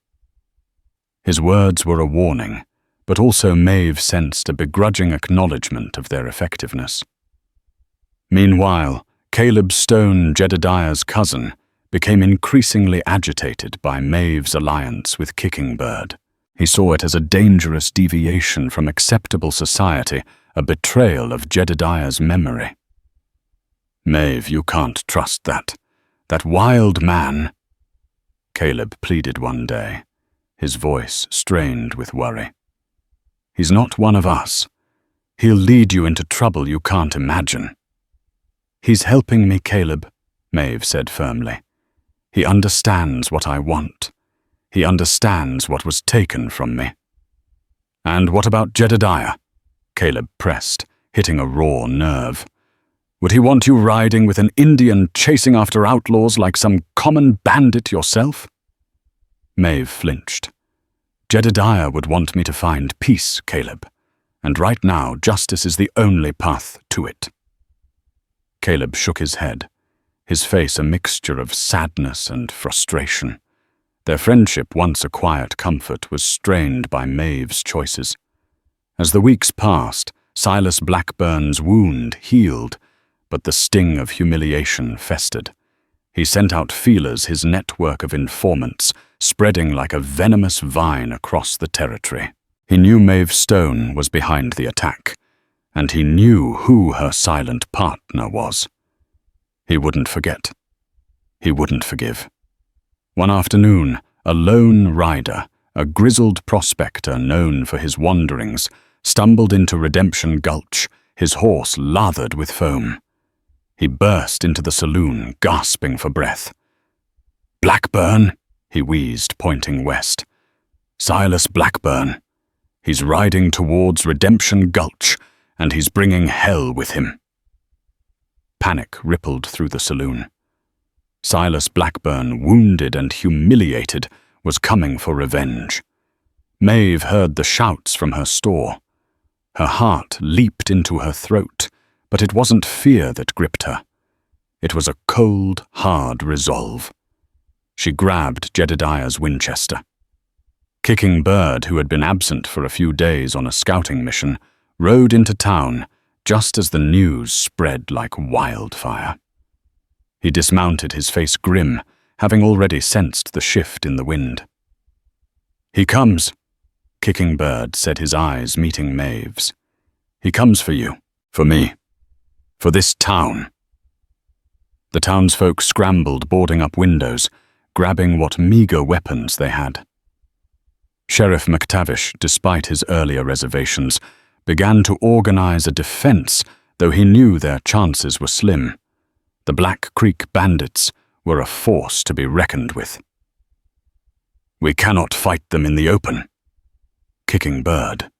His words were a warning, but also Maeve sensed a begrudging acknowledgement of their effectiveness. Meanwhile, Caleb Stone, Jedediah's cousin, became increasingly agitated by Maeve's alliance with Kicking Bird. He saw it as a dangerous deviation from acceptable society, a betrayal of Jedediah's memory. Maeve, you can't trust that. That wild man, Caleb pleaded one day, his voice strained with worry. He's not one of us. He'll lead you into trouble you can't imagine. He's helping me, Caleb, Maeve said firmly. He understands what I want. He understands what was taken from me. And what about Jedediah? Caleb pressed, hitting a raw nerve. Would he want you riding with an Indian chasing after outlaws like some common bandit yourself? Maeve flinched. Jedediah would want me to find peace, Caleb, and right now justice is the only path to it. Caleb shook his head, his face a mixture of sadness and frustration. Their friendship, once a quiet comfort, was strained by Maeve's choices. As the weeks passed, Silas Blackburn's wound healed, but the sting of humiliation festered. He sent out feelers, his network of informants, spreading like a venomous vine across the territory. He knew Maeve Stone was behind the attack, and he knew who her silent partner was. He wouldn't forget. He wouldn't forgive. One afternoon, a lone rider, a grizzled prospector known for his wanderings, stumbled into Redemption Gulch, his horse lathered with foam. He burst into the saloon, gasping for breath. Blackburn, he wheezed, pointing west. Silas Blackburn. He's riding towards Redemption Gulch, and he's bringing hell with him. Panic rippled through the saloon. Silas Blackburn, wounded and humiliated, was coming for revenge. Maeve heard the shouts from her store. Her heart leaped into her throat, but it wasn't fear that gripped her. It was a cold, hard resolve. She grabbed Jedediah's Winchester. Kicking Bird, who had been absent for a few days on a scouting mission, rode into town just as the news spread like wildfire. He dismounted, his face grim, having already sensed the shift in the wind. He comes, Kicking Bird said, his eyes meeting Maeve's. He comes for you, for me, for this town. The townsfolk scrambled, boarding up windows, grabbing what meager weapons they had. Sheriff McTavish, despite his earlier reservations, began to organize a defense, though he knew their chances were slim. The Black Creek bandits were a force to be reckoned with. We cannot fight them in the open, Kicking Bird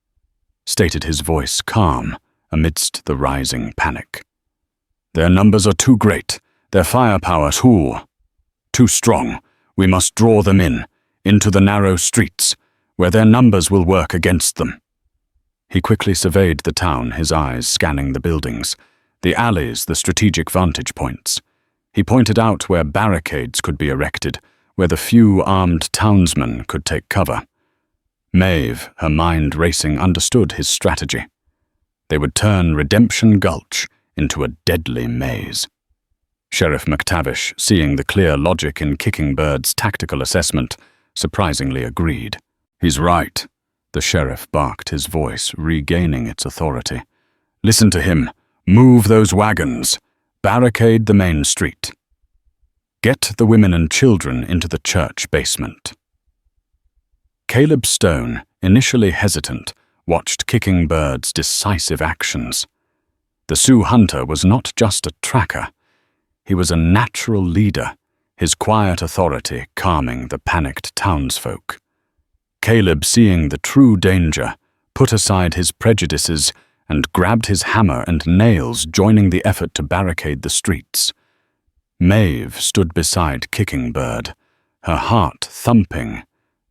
stated, his voice calm amidst the rising panic. Their numbers are too great, their firepower too strong. We must draw them into the narrow streets, where their numbers will work against them. He quickly surveyed the town, his eyes scanning the buildings, the alleys, the strategic vantage points. He pointed out where barricades could be erected, where the few armed townsmen could take cover. Maeve, her mind racing, understood his strategy. They would turn Redemption Gulch into a deadly maze. Sheriff McTavish, seeing the clear logic in Kickingbird's tactical assessment, surprisingly agreed. "He's right," the sheriff barked, his voice regaining its authority. "Listen to him. Move those wagons. Barricade the main street. Get the women and children into the church basement." Caleb Stone, initially hesitant, watched Kickingbird's decisive actions. The Sioux hunter was not just a tracker. He was a natural leader, his quiet authority calming the panicked townsfolk. Caleb, seeing the true danger, put aside his prejudices and grabbed his hammer and nails, joining the effort to barricade the streets. Maeve stood beside Kickingbird, her heart thumping,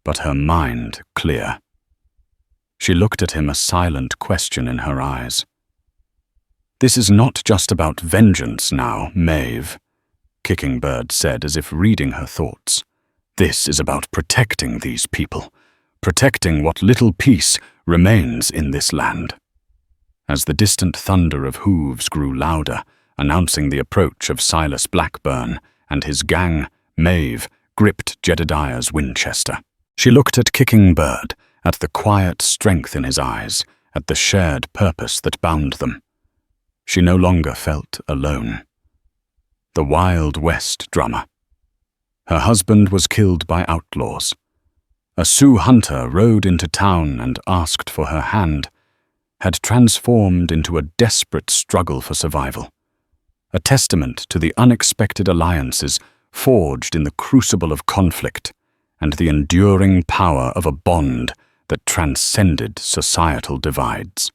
but her mind clear. She looked at him, a silent question in her eyes. "This is not just about vengeance now, Maeve," Kickingbird said, as if reading her thoughts. "This is about protecting these people, protecting what little peace remains in this land." As the distant thunder of hooves grew louder, announcing the approach of Silas Blackburn and his gang, Maeve gripped Jedediah's Winchester. She looked at Kickingbird, at the quiet strength in his eyes, at the shared purpose that bound them. She no longer felt alone. The Wild West drama. Her husband was killed by outlaws. A Sioux hunter rode into town and asked for her hand, had transformed into a desperate struggle for survival. A testament to the unexpected alliances forged in the crucible of conflict and the enduring power of a bond that transcended societal divides.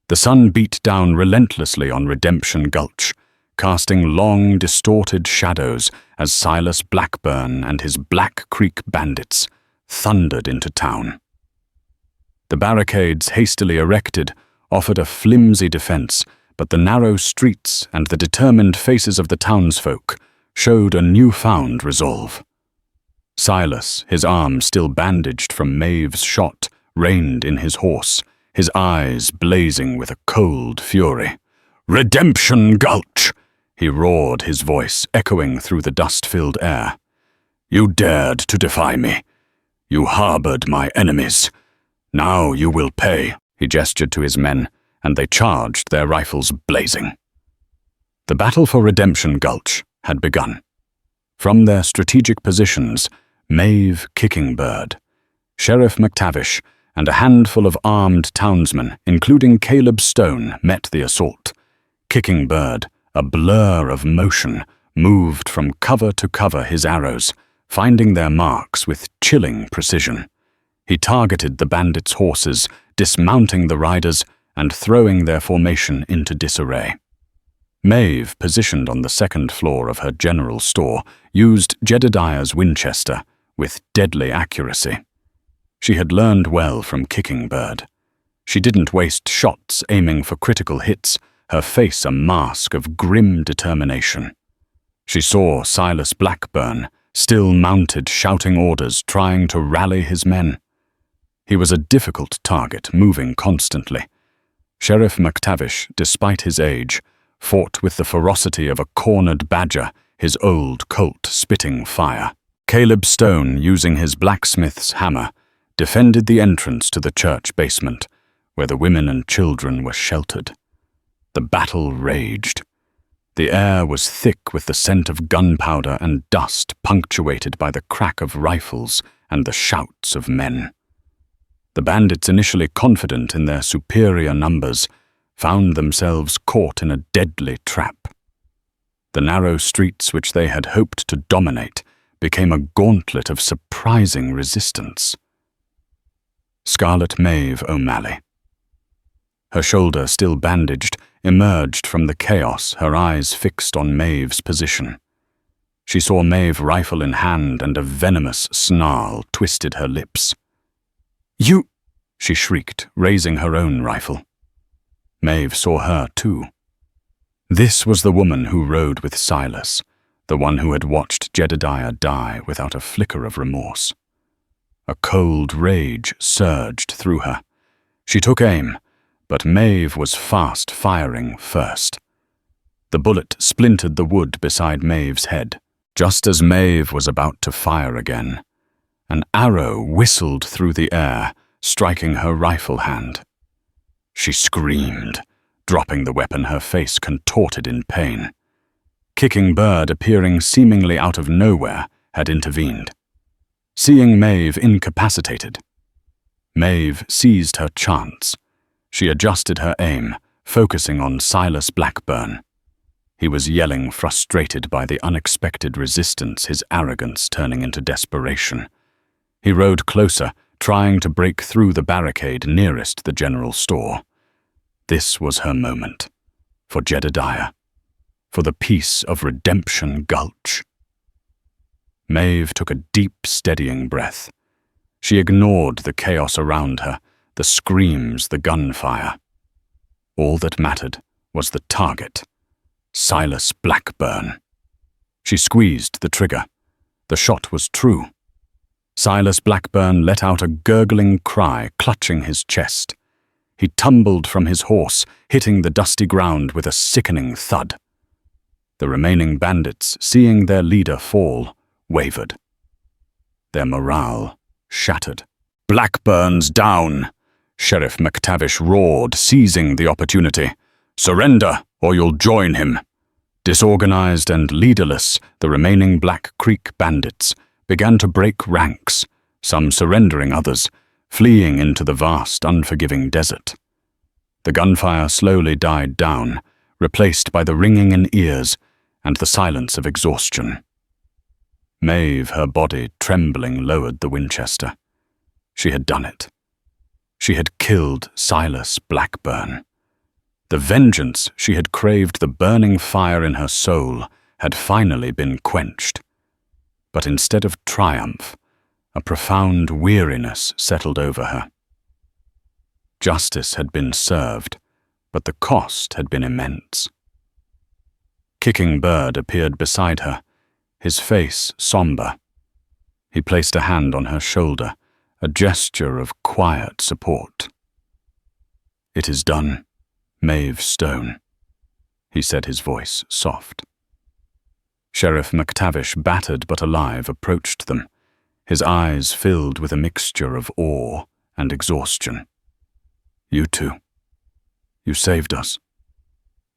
The sun beat down relentlessly on Redemption Gulch, casting long, distorted shadows as Silas Blackburn and his Black Creek bandits thundered into town. The barricades hastily erected offered a flimsy defense, but the narrow streets and the determined faces of the townsfolk showed a newfound resolve. Silas, his arm still bandaged from Maeve's shot, reined in his horse, his eyes blazing with a cold fury. "Redemption Gulch!" he roared, his voice echoing through the dust-filled air. "You dared to defy me. You harbored my enemies. Now you will pay." He gestured to his men, and they charged, their rifles blazing. The battle for Redemption Gulch had begun. From their strategic positions, Maeve Kickingbird, Sheriff McTavish, and a handful of armed townsmen, including Caleb Stone, met the assault. Kickingbird, a blur of motion, moved from cover to cover, his arrows, finding their marks with chilling precision. He targeted the bandits' horses, dismounting the riders and throwing their formation into disarray. Maeve, positioned on the second floor of her general store, used Jedediah's Winchester with deadly accuracy. She had learned well from Kickingbird. She didn't waste shots aiming for critical hits, her face a mask of grim determination. She saw Silas Blackburn, still mounted, shouting orders, trying to rally his men. He was a difficult target, moving constantly. Sheriff McTavish, despite his age, fought with the ferocity of a cornered badger, his old Colt spitting fire. Caleb Stone, using his blacksmith's hammer, defended the entrance to the church basement, where the women and children were sheltered. The battle raged. The air was thick with the scent of gunpowder and dust, punctuated by the crack of rifles and the shouts of men. The bandits, initially confident in their superior numbers, found themselves caught in a deadly trap. The narrow streets which they had hoped to dominate became a gauntlet of surprising resistance. Scarlet Maeve O'Malley, her shoulder still bandaged, emerged from the chaos, her eyes fixed on Maeve's position. She saw Maeve, rifle in hand, and a venomous snarl twisted her lips. "You!" she shrieked, raising her own rifle. Maeve saw her too. This was the woman who rode with Silas, the one who had watched Jedediah die without a flicker of remorse. A cold rage surged through her. She took aim, but Maeve was fast firing first. The bullet splintered the wood beside Maeve's head. Just as Maeve was about to fire again, an arrow whistled through the air, striking her rifle hand. She screamed, dropping the weapon, her face contorted in pain. Kicking Bird, appearing seemingly out of nowhere, had intervened. Seeing Maeve incapacitated, Maeve seized her chance. She adjusted her aim, focusing on Silas Blackburn. He was yelling, frustrated by the unexpected resistance, his arrogance turning into desperation. He rode closer, trying to break through the barricade nearest the general store. This was her moment. For Jedediah. For the peace of Redemption Gulch. Maeve took a deep, steadying breath. She ignored the chaos around her, the screams, the gunfire. All that mattered was the target, Silas Blackburn. She squeezed the trigger. The shot was true. Silas Blackburn let out a gurgling cry, clutching his chest. He tumbled from his horse, hitting the dusty ground with a sickening thud. The remaining bandits, seeing their leader fall, wavered. Their morale shattered. "Blackburn's down!" Sheriff McTavish roared, seizing the opportunity. "Surrender, or you'll join him." Disorganized and leaderless, the remaining Black Creek bandits began to break ranks, some surrendering, others fleeing into the vast, unforgiving desert. The gunfire slowly died down, replaced by the ringing in ears and the silence of exhaustion. Maeve, her body trembling, lowered the Winchester. She had done it. She had killed Silas Blackburn. The vengeance she had craved, the burning fire in her soul, had finally been quenched. But instead of triumph, a profound weariness settled over her. Justice had been served, but the cost had been immense. Kicking Bird appeared beside her, his face somber. He placed a hand on her shoulder, a gesture of quiet support. "It is done, Maeve Stone," he said, his voice soft. Sheriff McTavish, battered but alive, approached them, his eyes filled with a mixture of awe and exhaustion. "You two. You saved us,"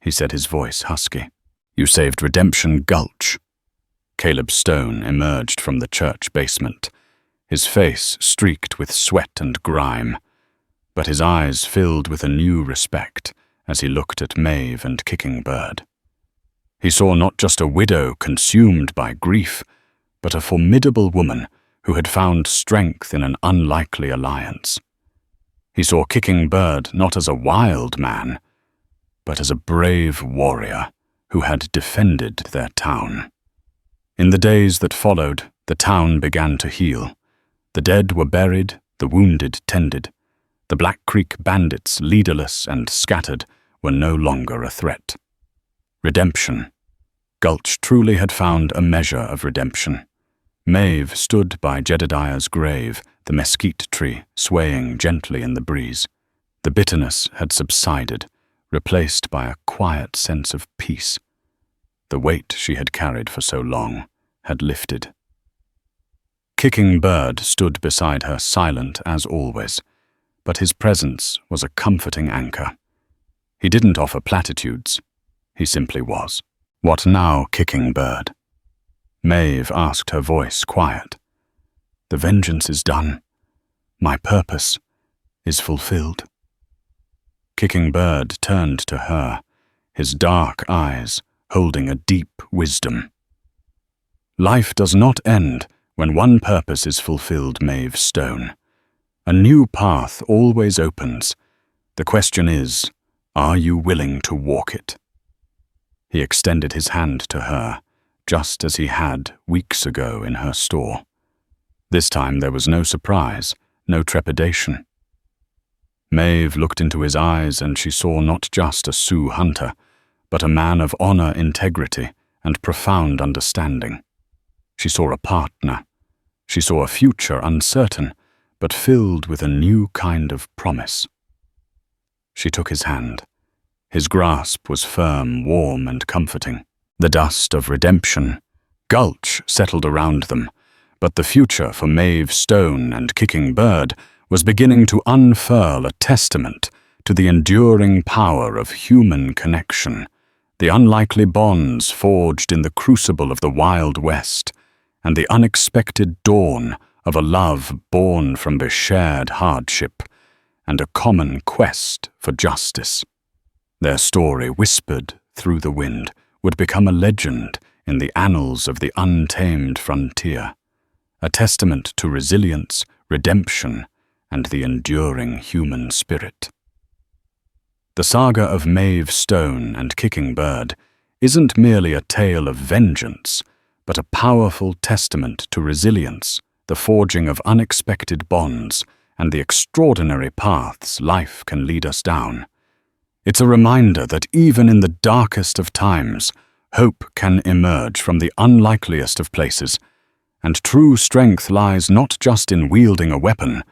he said, his voice husky. "You saved Redemption Gulch." Caleb Stone emerged from the church basement, his face streaked with sweat and grime, but his eyes filled with a new respect as he looked at Maeve and Kicking Bird. He saw not just a widow consumed by grief, but a formidable woman who had found strength in an unlikely alliance. He saw Kicking Bird not as a wild man, but as a brave warrior who had defended their town. In the days that followed, the town began to heal. The dead were buried, the wounded tended. The Black Creek bandits, leaderless and scattered, were no longer a threat. Redemption. Gulch truly had found a measure of redemption. Maeve stood by Jedediah's grave, the mesquite tree swaying gently in the breeze. The bitterness had subsided, replaced by a quiet sense of peace. The weight she had carried for so long had lifted. Kicking Bird stood beside her, silent as always, but his presence was a comforting anchor. He didn't offer platitudes. He simply was. "What now, Kicking Bird?" Maeve asked, her voice quiet. "The vengeance is done. My purpose is fulfilled." Kicking Bird turned to her, his dark eyes holding a deep wisdom. "Life does not end when one purpose is fulfilled, Maeve Stone. A new path always opens. The question is, are you willing to walk it?" He extended his hand to her, just as he had weeks ago in her store. This time there was no surprise, no trepidation. Maeve looked into his eyes, and she saw not just a Sioux hunter, but a man of honor, integrity, and profound understanding. She saw a partner. She saw a future uncertain, but filled with a new kind of promise. She took his hand. His grasp was firm, warm, and comforting. The dust of redemption, Gulch, settled around them, but the future for Maeve Stone and Kicking Bird was beginning to unfurl a testament to the enduring power of human connection, the unlikely bonds forged in the crucible of the Wild West, and the unexpected dawn of a love born from the shared hardship and a common quest for justice. Their story, whispered through the wind, would become a legend in the annals of the untamed frontier, a testament to resilience, redemption, and the enduring human spirit. The saga of Maeve Stone and Kicking Bird isn't merely a tale of vengeance, but a powerful testament to resilience, the forging of unexpected bonds, and the extraordinary paths life can lead us down. It's a reminder that even in the darkest of times, hope can emerge from the unlikeliest of places, and true strength lies not just in wielding a weapon,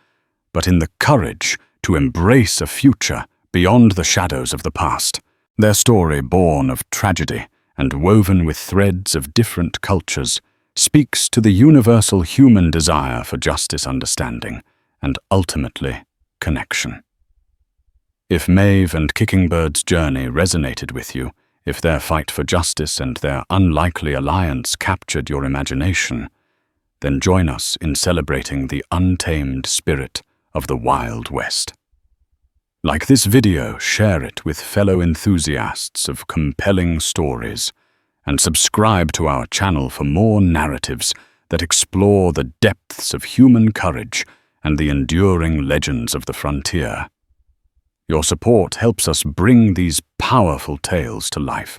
but in the courage to embrace a future beyond the shadows of the past. Their story, born of tragedy and woven with threads of different cultures, speaks to the universal human desire for justice, understanding, and ultimately, connection. If Maeve and Kicking Bird's journey resonated with you, if their fight for justice and their unlikely alliance captured your imagination, then join us in celebrating the untamed spirit of the Wild West. Like this video, share it with fellow enthusiasts of compelling stories, and subscribe to our channel for more narratives that explore the depths of human courage and the enduring legends of the frontier. Your support helps us bring these powerful tales to life.